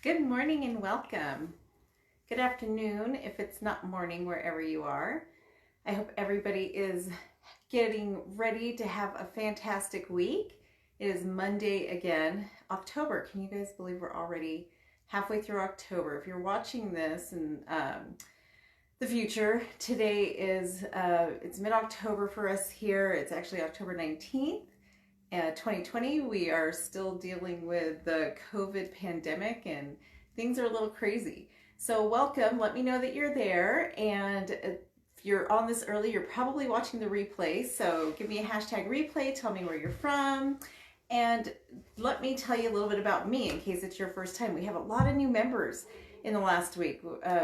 Good morning and welcome. Good afternoon if it's not morning wherever you are. I hope everybody is getting ready to have a fantastic week. It is Monday again, October. Can you guys believe we're already halfway through October? If you're watching this in the future, today is it's mid-October for us here. It's actually October 19th. 2020, we are still dealing with the COVID pandemic and things are a little crazy. So welcome, let me know that you're there, and if you're on this early, you're probably watching the replay, so give me a hashtag replay, tell me where you're from, and let me tell you a little bit about me in case it's your first time. We have a lot of new members in the last week.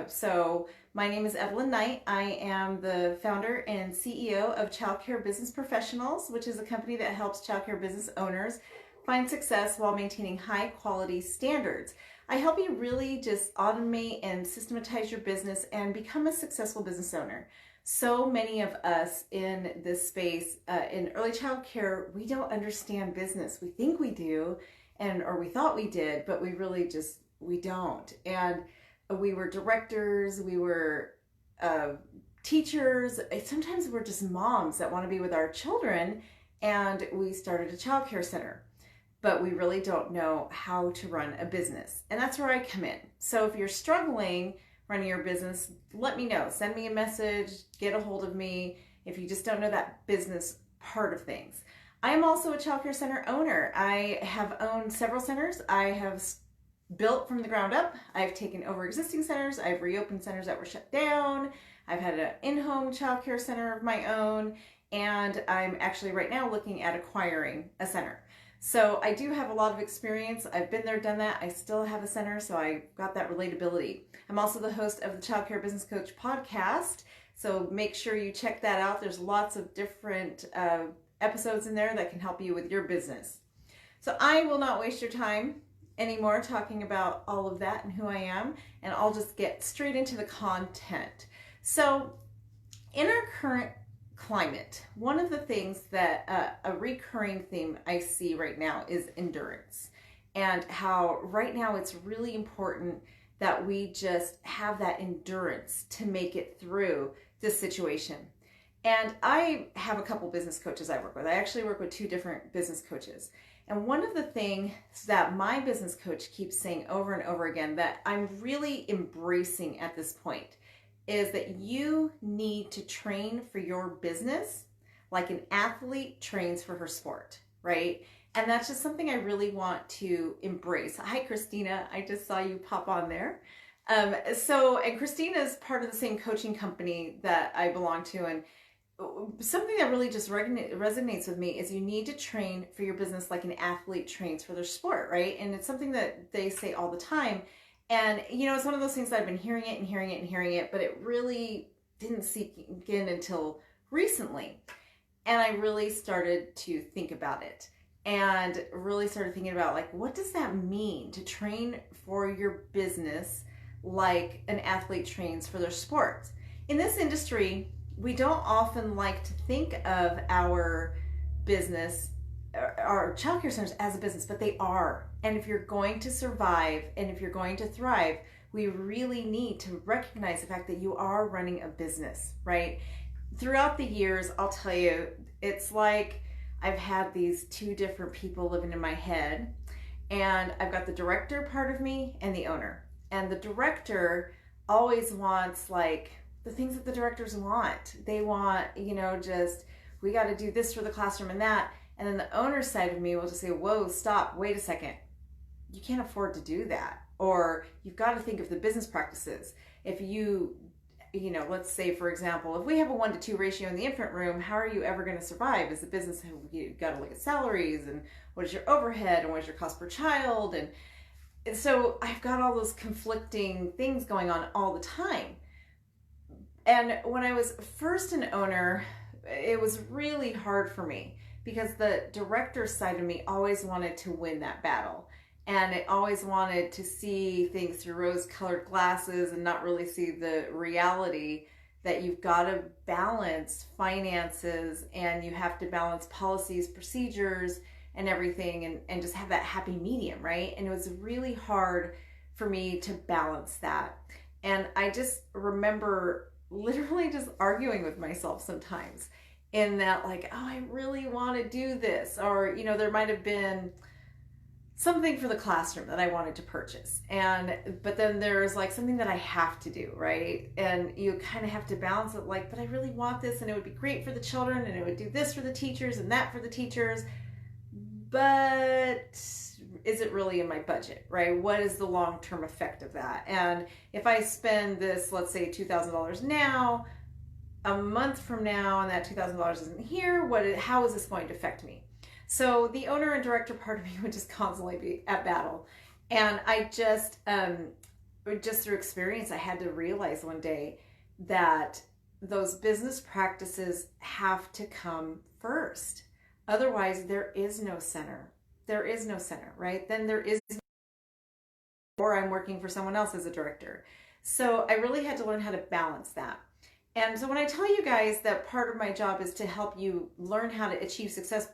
So my name is Evelyn Knight. I am the founder and CEO of Childcare Business Professionals, which is a company that helps childcare business owners find success while maintaining high quality standards. I help you really just automate and systematize your business and become a successful business owner. So many of us in this space, in early childcare, we don't understand business. We think we do, or we thought we did, but we really we don't. And we were directors, we were teachers, sometimes we're just moms that want to be with our children, and we started a childcare center, but we really don't know how to run a business. And that's where I come in. So if you're struggling running your business, let me know. Send me a message, get a hold of me if you just don't know that business part of things. I am also a childcare center owner. I have owned several centers. I have built from the ground up. I've taken over existing centers. I've reopened centers that were shut down. I've had an in-home childcare center of my own, and I'm actually right now looking at acquiring a center. So I do have a lot of experience. I've been there, done that. I still have a center, so I got that relatability. I'm also the host of the Childcare Business Coach podcast, so make sure you check that out. There's lots of different episodes in there that can help you with your business. So I will not waste your time anymore talking about all of that and who I am, and I'll just get straight into the content. So in our current climate, one of the things that a recurring theme I see right now is endurance, and how right now it's really important that we just have that endurance to make it through this situation. And I have a couple business coaches I work with. I actually work with two different business coaches. And one of the things that my business coach keeps saying over and over again that I'm really embracing at this point is that you need to train for your business like an athlete trains for her sport, right? And that's just something I really want to embrace. Hi, Christina. I just saw you pop on there. And Christina is part of the same coaching company that I belong to, and something that really just resonates with me is you need to train for your business like an athlete trains for their sport, right? And it's something that they say all the time. And, you know, it's one of those things that I've been hearing it, but it really didn't sink in until recently. And I really started to think about it and really started thinking about, like, what does that mean to train for your business like an athlete trains for their sport? In this industry, we don't often like to think of our business, our childcare centers, as a business, but they are. And if you're going to survive and if you're going to thrive, we really need to recognize the fact that you are running a business, right? Throughout the years, I'll tell you, it's like I've had these two different people living in my head, and I've got the director part of me and the owner. And the director always wants, like, the things that the directors want. They want, you know, just, we got to do this for the classroom and that. And then the owner side of me will just say, whoa, stop, wait a second. You can't afford to do that. Or you've got to think of the business practices. If you know, let's say, for example, if we have a 1-to-2 ratio in the infant room, how are you ever going to survive as a business? You've got to look at salaries and what is your overhead and what is your cost per child. And so I've got all those conflicting things going on all the time. And when I was first an owner, it was really hard for me because the director side of me always wanted to win that battle. And I always wanted to see things through rose-colored glasses and not really see the reality that you've got to balance finances and you have to balance policies, procedures, and everything, and just have that happy medium, right? And it was really hard for me to balance that. And I just remember literally just arguing with myself sometimes in that, like, oh, I really want to do this. Or, you know, there might have been something for the classroom that I wanted to purchase. But then there's like something that I have to do, right? And you kind of have to balance it, like, but I really want this and it would be great for the children and it would do this for the teachers and that for the teachers. But is it really in my budget, right? What is the long-term effect of that? And if I spend this, let's say $2,000 now, a month from now, and that $2,000 isn't here, how is this going to affect me? So the owner and director part of me would just constantly be at battle. And I just through experience, I had to realize one day that those business practices have to come first. Otherwise, there is no center. There is no center, right? Then there is, or I'm working for someone else as a director. So I really had to learn how to balance that. And so when I tell you guys that part of my job is to help you learn how to achieve success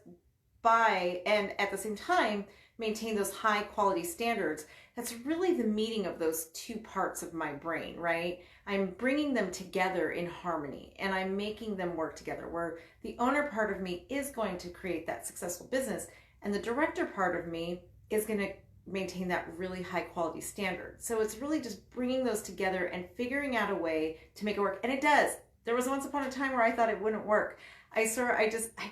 by, and at the same time, maintain those high quality standards, that's really the meeting of those two parts of my brain, right? I'm bringing them together in harmony and I'm making them work together, where the owner part of me is going to create that successful business and the director part of me is going to maintain that really high quality standard. So it's really just bringing those together and figuring out a way to make it work. And it does. There was once upon a time where I thought it wouldn't work. I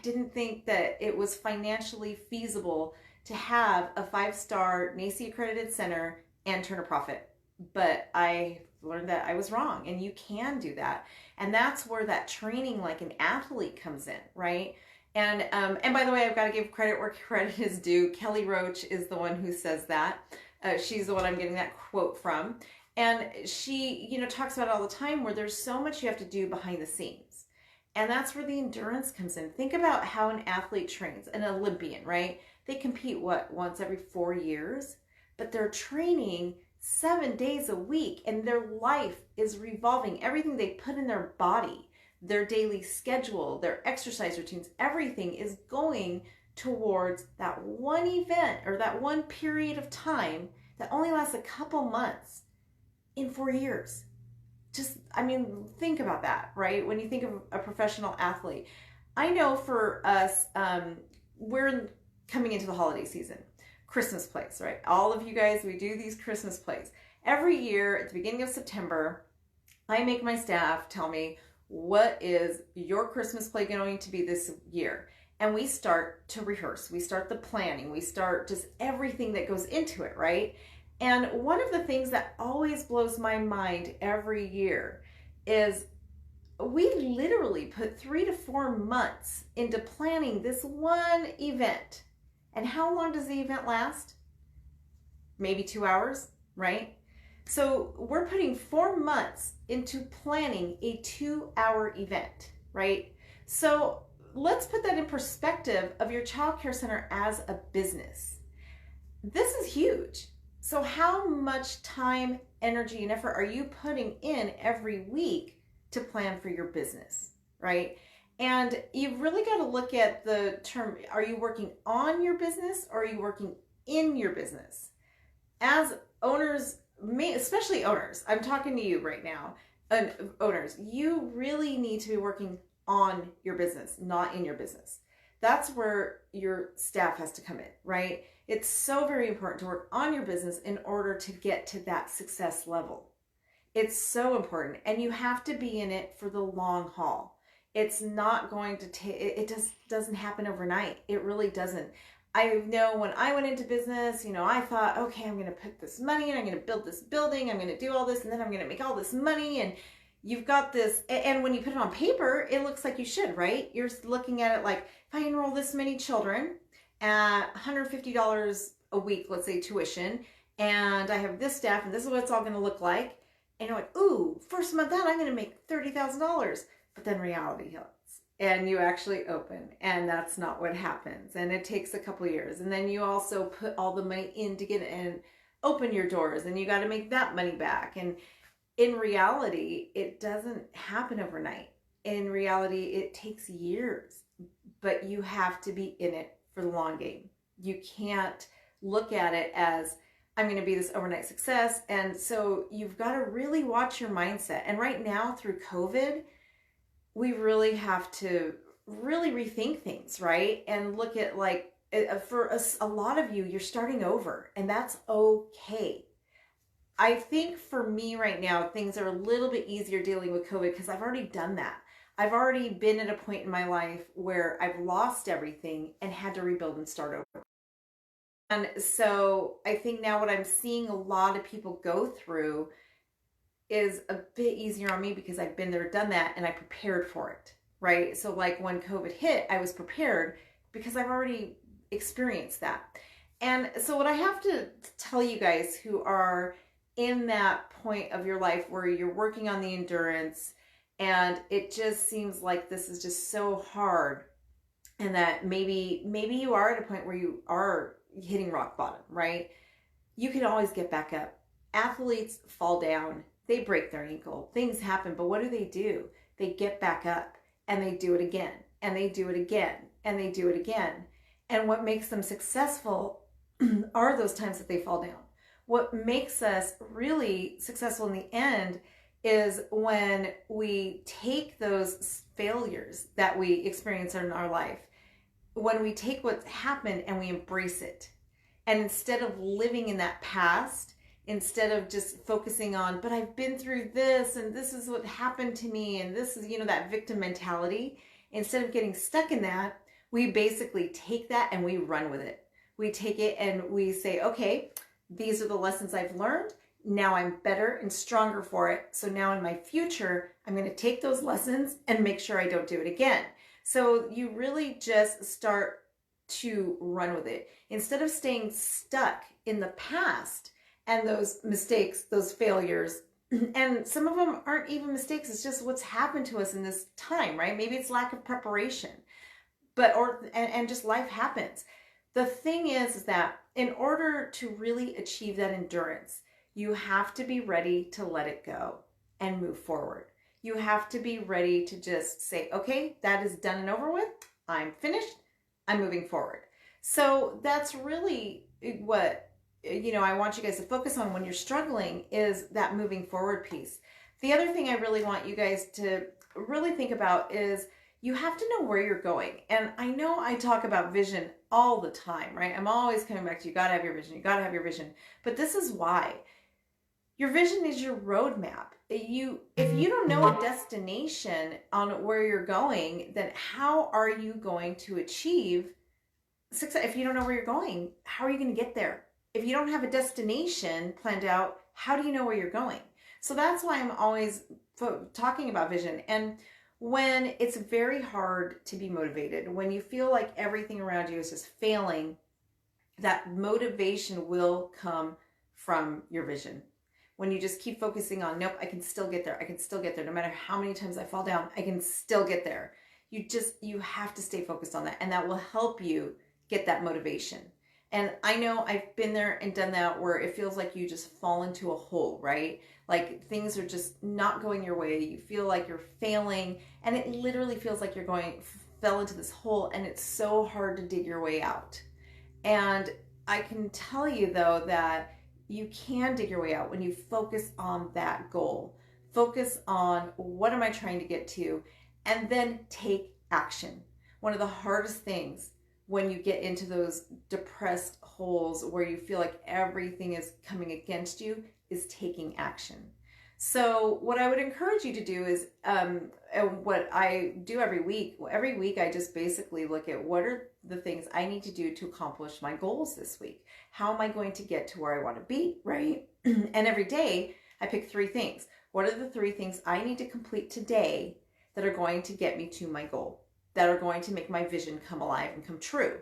didn't think that it was financially feasible to have a 5-star NACE accredited center and turn a profit. But I learned that I was wrong, and you can do that. And that's where that training like an athlete comes in, right? And by the way, I've got to give credit where credit is due. Kelly Roach is the one who says that. She's the one I'm getting that quote from. And she, you know, talks about it all the time, where there's so much you have to do behind the scenes. And that's where the endurance comes in. Think about how an athlete trains, an Olympian, right? They compete, once every 4 years? But they're training 7 days a week, and their life is revolving. Everything they put in their body, their daily schedule, their exercise routines, everything is going towards that one event or that one period of time that only lasts a couple months in 4 years. Think about that, right? When you think of a professional athlete. I know for us, we're coming into the holiday season. Christmas plays, right? All of you guys, we do these Christmas plays. Every year at the beginning of September, I make my staff tell me, what is your Christmas play going to be this year? And we start to rehearse. We start the planning. We start just everything that goes into it, right? And one of the things that always blows my mind every year is we literally put 3 to 4 months into planning this one event. And how long does the event last? Maybe 2 hours, right? So we're putting 4 months into planning a 2-hour event, right? So let's put that in perspective of your childcare center as a business. This is huge. So how much time, energy, and effort are you putting in every week to plan for your business, right? And you've really got to look at the term, are you working on your business or are you working in your business? As owners, especially owners, I'm talking to you right now, and owners, you really need to be working on your business, not in your business. That's where your staff has to come in, right? It's so very important to work on your business in order to get to that success level. It's so important, and you have to be in it for the long haul. It's not going to take, it just doesn't happen overnight. It really doesn't. I know when I went into business, you know, I thought, okay, I'm going to put this money in, I'm going to build this building, I'm going to do all this, and then I'm going to make all this money, and you've got this, and when you put it on paper, it looks like you should, right? You're looking at it like, if I enroll this many children at $150 a week, let's say tuition, and I have this staff, and this is what it's all going to look like, and you're like, ooh, first month out, I'm going to make $30,000. But then reality hits, and you actually open, and that's not what happens, and it takes a couple years, and then you also put all the money in to get it and open your doors, and you got to make that money back. And in reality, it doesn't happen overnight. In reality, it takes years, but you have to be in it for the long game. You can't look at it as, I'm going to be this overnight success. And so you've got to really watch your mindset. And right now through COVID, we really have to really rethink things, right? And look at like, for a lot of you, you're starting over, and that's okay. I think for me right now, things are a little bit easier dealing with COVID because I've already done that. I've already been at a point in my life where I've lost everything and had to rebuild and start over. And so I think now what I'm seeing a lot of people go through is a bit easier on me because I've been there, done that, and I prepared for it, right? So like when COVID hit, I was prepared because I've already experienced that. And so what I have to tell you guys who are in that point of your life where you're working on the endurance and it just seems like this is just so hard, and that maybe you are at a point where you are hitting rock bottom, right? You can always get back up. Athletes fall down, they break their ankle, things happen, but what do? They get back up and they do it again, and they do it again, and they do it again. And what makes them successful are those times that they fall down. What makes us really successful in the end is when we take those failures that we experience in our life, when we take what's happened and we embrace it. And instead of living in that past, instead of just focusing on, but I've been through this and this is what happened to me and this is, that victim mentality, instead of getting stuck in that, we basically take that and we run with it. We take it and we say, okay, these are the lessons I've learned. Now I'm better and stronger for it. So now in my future, I'm going to take those lessons and make sure I don't do it again. So you really just start to run with it instead of staying stuck in the past and those mistakes, those failures. And some of them aren't even mistakes. It's just what's happened to us in this time, right? Maybe it's lack of preparation, and just life happens. The thing is that in order to really achieve that endurance, you have to be ready to let it go and move forward. You have to be ready to just say, okay, that is done and over with. I'm finished. I'm moving forward. So that's really what, I want you guys to focus on when you're struggling, is that moving forward piece. The other thing I really want you guys to really think about is you have to know where you're going. And I know I talk about vision all the time, right? I'm always coming back to, you got to have your vision. You got to have your vision. But this is why. Your vision is your roadmap. If you don't know a destination on where you're going, then how are you going to achieve success? If you don't know where you're going, how are you going to get there? If you don't have a destination planned out, how do you know where you're going? So that's why I'm always talking about vision. And when it's very hard to be motivated, when you feel like everything around you is just failing, that motivation will come from your vision. When you just keep focusing on, nope, I can still get there. I can still get there. No matter how many times I fall down, I can still get there. You have to stay focused on that. And that will help you get that motivation. And I know I've been there and done that, where it feels like you just fall into a hole, right? Like things are just not going your way. You feel like you're failing, and it literally feels like you're fell into this hole, and it's so hard to dig your way out. And I can tell you though that you can dig your way out when you focus on that goal. Focus on, what am I trying to get to? And then take action. One of the hardest things when you get into those depressed holes where you feel like everything is coming against you is taking action. So what I would encourage you to do is, what I do every week I just basically look at, what are the things I need to do to accomplish my goals this week? How am I going to get to where I want to be, right? And every day I pick 3 things. What are the 3 things I need to complete today that are going to get me to my goal, that are going to make my vision come alive and come true?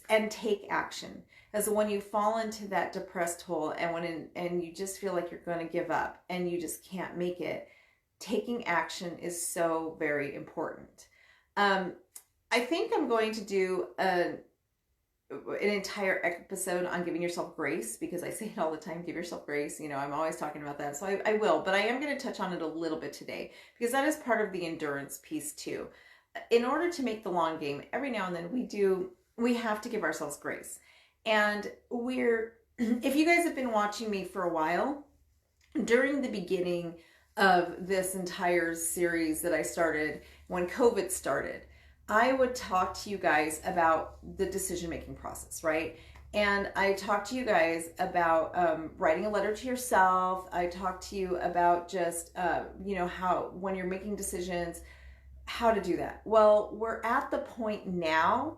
And take action. As when you fall into that depressed hole and you just feel like you're going to give up and you just can't make it, taking action is so very important. I think I'm going to do an entire episode on giving yourself grace, because I say it all the time, give yourself grace. I'm always talking about that. So I will, but I am going to touch on it a little bit today, because that is part of the endurance piece too. In order to make the long game, every now and then we have to give ourselves grace. And we're if you guys have been watching me for a while, during the beginning of this entire series that I started when COVID started, I would talk to you guys about the decision-making process, right? And I talked to you guys about writing a letter to yourself. I talked to you about just, how when you're making decisions, how to do that. Well, we're at the point now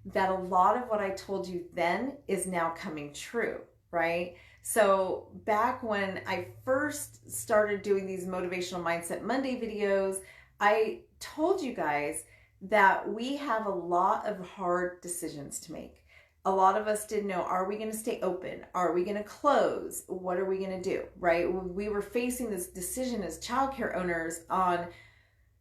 that a lot of what I told you then is now coming true, right? So back when I first started doing these Motivational Mindset Monday videos, I told you guys that we have a lot of hard decisions to make. A lot of us didn't know, are we going to stay open? Are we going to close? What are we going to do, right? We were facing this decision as childcare owners on,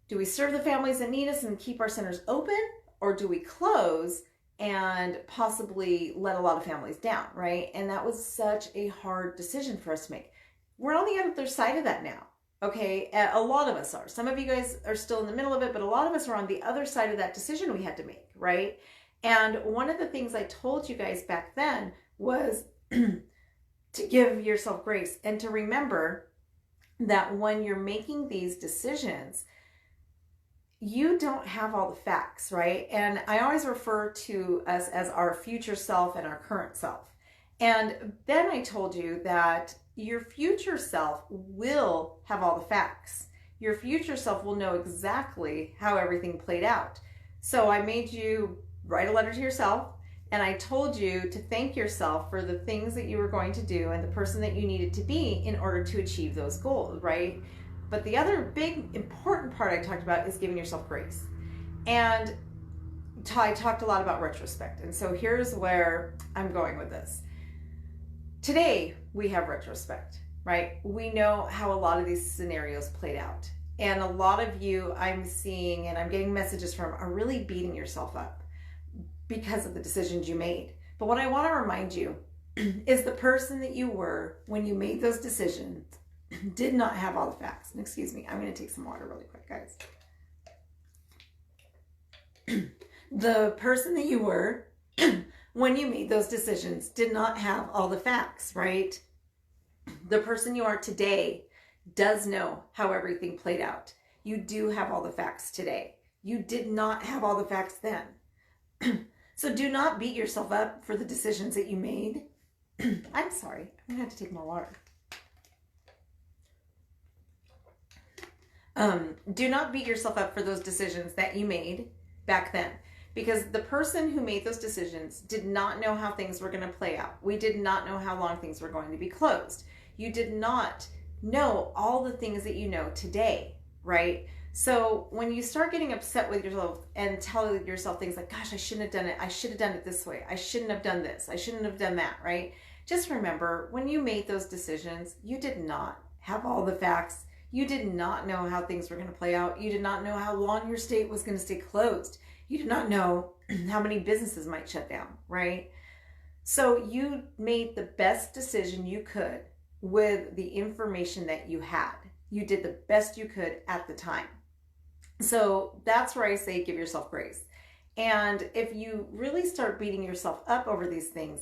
do we serve the families that need us and keep our centers open, or do we close and possibly let a lot of families down, right? And that was such a hard decision for us to make. We're on the other side of that now, okay? A lot of us are. Some of you guys are still in the middle of it, but a lot of us are on the other side of that decision we had to make, right? And one of the things I told you guys back then was to give yourself grace and to remember that when you're making these decisions, you don't have all the facts, right? And I always refer to us as our future self and our current self. And then I told you that your future self will have all the facts. Your future self will know exactly how everything played out. So I made you write a letter to yourself, and I told you to thank yourself for the things that you were going to do and the person that you needed to be in order to achieve those goals, right? But the other big important part I talked about is giving yourself grace. And I talked a lot about retrospect. And so here's where I'm going with this. Today, we have retrospect, right? We know how a lot of these scenarios played out. And a lot of you I'm seeing and I'm getting messages from are really beating yourself up because of the decisions you made. But what I want to remind you is the person that you were when you made those decisions did not have all the facts. And excuse me, I'm going to take some water really quick, guys. The person that you were when you made those decisions did not have all the facts, right? The person you are today does know how everything played out. You do have all the facts today. You did not have all the facts then. So do not beat yourself up for the decisions that you made. I'm sorry, I'm gonna have to take more water. Do not beat yourself up for those decisions that you made back then, because the person who made those decisions did not know how things were going to play out. We did not know how long things were going to be closed. You did not know all the things that you know today, right? So when you start getting upset with yourself and telling yourself things like, gosh, I shouldn't have done it. I should have done it this way. I shouldn't have done this. I shouldn't have done that, right? Just remember, when you made those decisions, you did not have all the facts. You did not know how things were going to play out. You did not know how long your state was going to stay closed. You did not know how many businesses might shut down, right? So you made the best decision you could with the information that you had. You did the best you could at the time. So that's where I say give yourself grace. And if you really start beating yourself up over these things,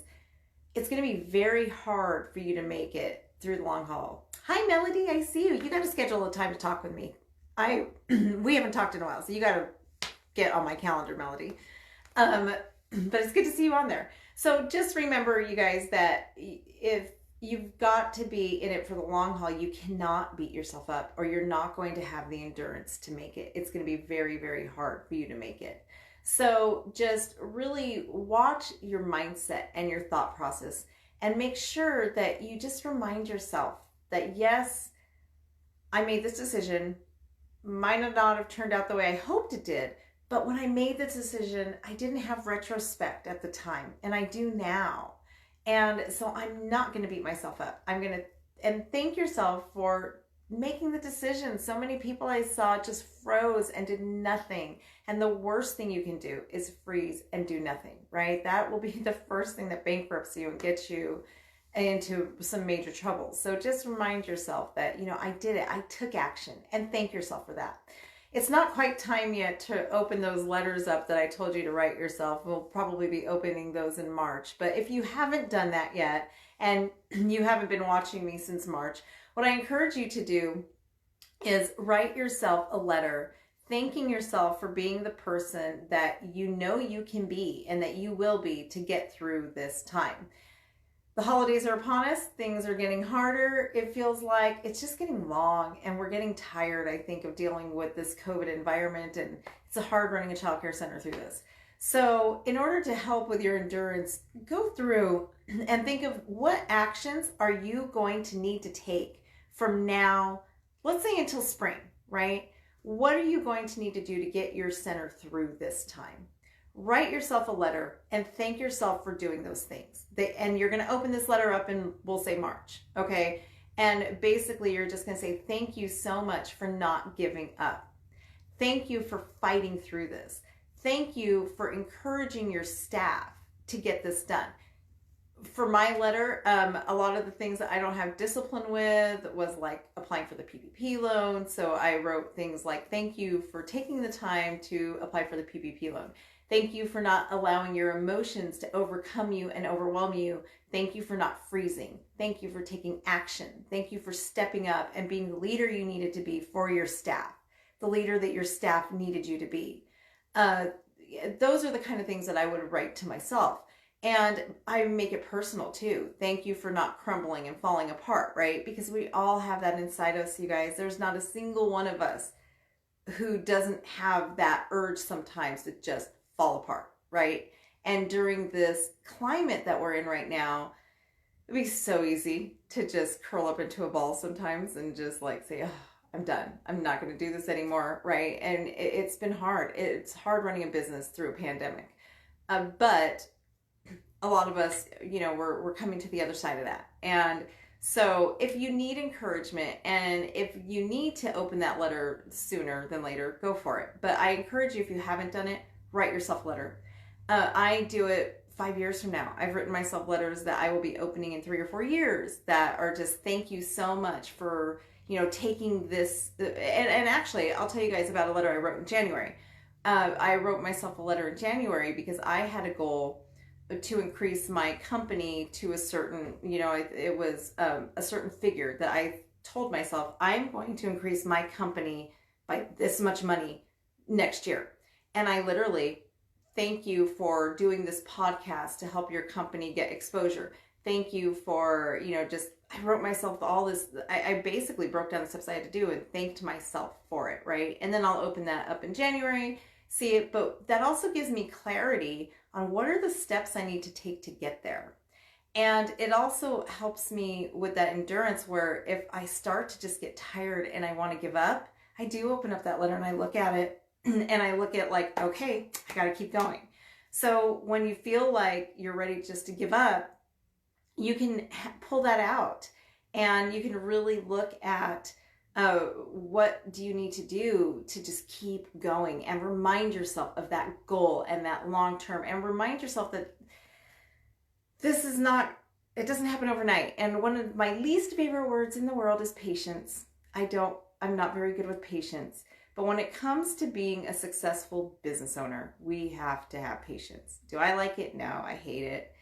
it's going to be very hard for you to make it through the long haul. Hi, Melody, I see you. You got to schedule a time to talk with me. We haven't talked in a while, so you got to get on my calendar, Melody. But it's good to see you on there. So just remember, you guys, that if you've got to be in it for the long haul, you cannot beat yourself up, or you're not going to have the endurance to make it. It's going to be very, very hard for you to make it. So just really watch your mindset and your thought process, and make sure that you just remind yourself that, yes, I made this decision. Might not have turned out the way I hoped it did, but when I made this decision, I didn't have retrospect at the time, and I do now. And so I'm not going to beat myself up. And thank yourself for making the decision. So many people I saw just froze and did nothing. And the worst thing you can do is freeze and do nothing, right? That will be the first thing that bankrupts you and gets you into some major trouble. So just remind yourself that, I did it. I took action, and thank yourself for that. It's not quite time yet to open those letters up that I told you to write yourself. We'll probably be opening those in March. But if you haven't done that yet, and you haven't been watching me since March, what I encourage you to do is write yourself a letter thanking yourself for being the person that you know you can be and that you will be to get through this time. The holidays are upon us. Things are getting harder. It feels like it's just getting long, and we're getting tired, I think, of dealing with this COVID environment, and it's hard running a childcare center through this. So in order to help with your endurance, go through and think of what actions are you going to need to take from now, let's say until spring, right? What are you going to need to do to get your center through this time? Write yourself a letter and thank yourself for doing those things. And you're going to open this letter up in, we'll say, March, okay? And basically you're just going to say, thank you so much for not giving up. Thank you for fighting through this. Thank you for encouraging your staff to get this done. For my letter, a lot of the things that I don't have discipline with was like applying for the PPP loan. So I wrote things like, thank you for taking the time to apply for the PPP loan. Thank you for not allowing your emotions to overcome you and overwhelm you. Thank you for not freezing. Thank you for taking action. Thank you for stepping up and being the leader you needed to be for your staff, the leader that your staff needed you to be. Those are the kind of things that I would write to myself. And I make it personal too. Thank you for not crumbling and falling apart, right? Because we all have that inside us, you guys. There's not a single one of us who doesn't have that urge sometimes to just fall apart, right? And during this climate that we're in right now, it'd be so easy to just curl up into a ball sometimes and just like say, oh, I'm done. I'm not going to do this anymore, right? And it's been hard. It's hard running a business through a pandemic. But a lot of us, you know, we're coming to the other side of that. And so if you need encouragement and if you need to open that letter sooner than later, go for it. But I encourage you, if you haven't done it, write yourself a letter. I do it 5 years from now. I've written myself letters that I will be opening in 3 or 4 years that are just thank you so much for, you know, taking this. And actually, I'll tell you guys about a letter I wrote in January. I wrote myself a letter in January because I had a goal to increase my company to a certain, you know, it was a certain figure that I told myself, I'm going to increase my company by this much money next year. And I literally, thank you for doing this podcast to help your company get exposure. Thank you for, you know, just, I wrote myself all this, I basically broke down the steps I had to do and thanked myself for it, right? And then I'll open that up in January, see it, but that also gives me clarity on what are the steps I need to take to get there. And it also helps me with that endurance where if I start to just get tired and I want to give up, I do open up that letter and I look at it and I look at like, okay, I got to keep going. So when you feel like you're ready just to give up, you can pull that out and you can really look at what do you need to do to just keep going and remind yourself of that goal and that long term, and remind yourself that this is not, it doesn't happen overnight. And one of my least favorite words in the world is patience. I'm not very good with patience. But when it comes to being a successful business owner, we have to have patience. Do I like it? No, I hate it.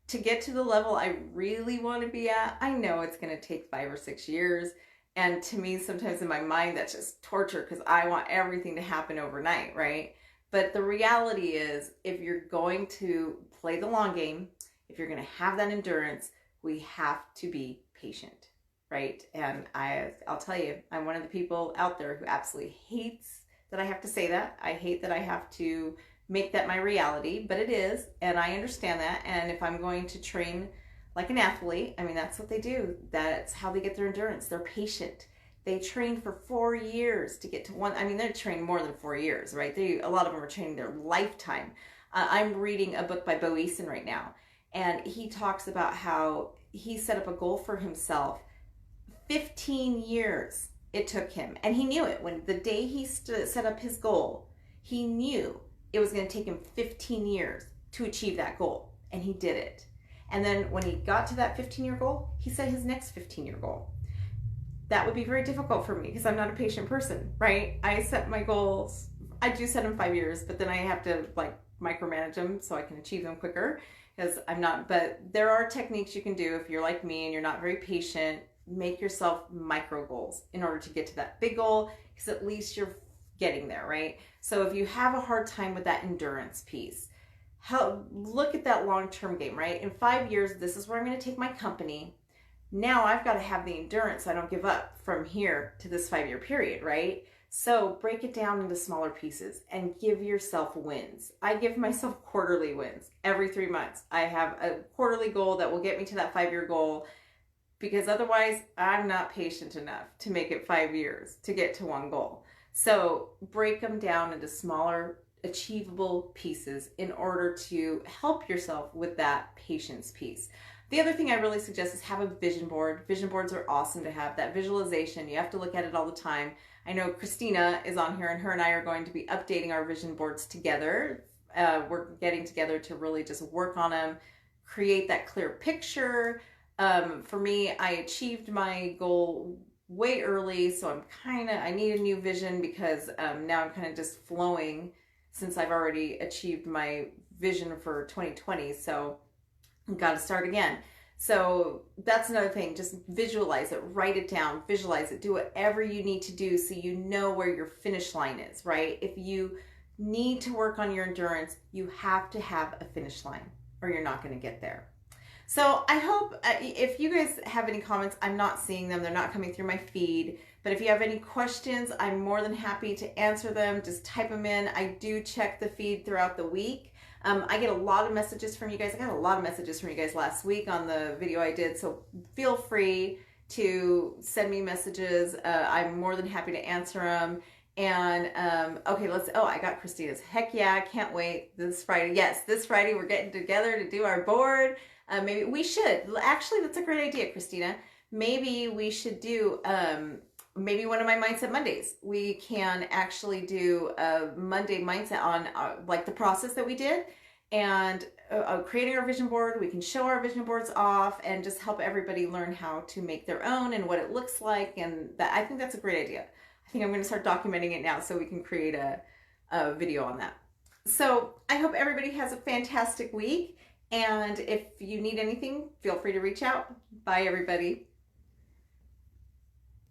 To get to the level I really want to be at, I know it's going to take 5 or 6 years. And to me, sometimes in my mind, that's just torture because I want everything to happen overnight, right? But the reality is, if you're going to play the long game, if you're going to have that endurance, we have to be patient, right? And I'll tell you, I'm one of the people out there who absolutely hates that I have to say that. I hate that I have to make that my reality, but it is, and I understand that. And if I'm going to train like an athlete, I mean, that's what they do. That's how they get their endurance. They're patient. They train for 4 years to get to one. I mean, they're trained more than 4 years, right? A lot of them are training their lifetime. I'm reading a book by Bo Eason right now, and he talks about how he set up a goal for himself. 15 years it took him, and he knew it. When the day he set up his goal, he knew it was going to take him 15 years to achieve that goal, and he did it. And then when he got to that 15-year goal, he set his next 15-year goal. that would be very difficult for me because I'm not a patient person, right? I set my goals. I do set them 5 years, but then I have to like micromanage them so I can achieve them quicker because I'm not, but there are techniques you can do if you're like me and you're not very patient. Make yourself micro goals in order to get to that big goal because at least you're getting there, right? So if you have a hard time with that endurance piece, look at that long-term game, right? In 5 years, this is where I'm going to take my company. Now I've got to have the endurance so I don't give up from here to this 5-year period, right? So break it down into smaller pieces and give yourself wins. I give myself quarterly wins every 3 months. I have a quarterly goal that will get me to that 5-year goal because otherwise I'm not patient enough to make it 5 years to get to one goal. So break them down into smaller, achievable pieces in order to help yourself with that patience piece. The other thing I really suggest is have a vision board. Vision boards are awesome to have. That visualization, you have to look at it all the time. I know Christina is on here and her and I are going to be updating our vision boards together. We're getting together to really just work on them, create that clear picture. For me, I achieved my goal way early, so I need a new vision because now I'm kind of just flowing since I've already achieved my vision for 2020. So I've got to start again. So that's another thing. Just visualize it, write it down, visualize it, do whatever you need to do so you know where your finish line is, right? If you need to work on your endurance, you have to have a finish line or you're not going to get there. So I hope if you guys have any comments, I'm not seeing them. They're not coming through my feed. But if you have any questions, I'm more than happy to answer them. Just type them in. I do check the feed throughout the week. I get a lot of messages from you guys. I got a lot of messages from you guys last week on the video I did. So feel free to send me messages. I'm more than happy to answer them. And okay, I got Christina's. Heck yeah, I can't wait. This Friday. Yes, this Friday we're getting together to do our board. Maybe we should. Actually, that's a great idea, Christina. Maybe we should do maybe one of my Mindset Mondays. We can actually do a Monday mindset on like the process that we did and creating our vision board. We can show our vision boards off and just help everybody learn how to make their own and what it looks like. And that, I think that's a great idea. I think I'm going to start documenting it now so we can create a video on that. So I hope everybody has a fantastic week. And if you need anything, feel free to reach out. Bye, everybody.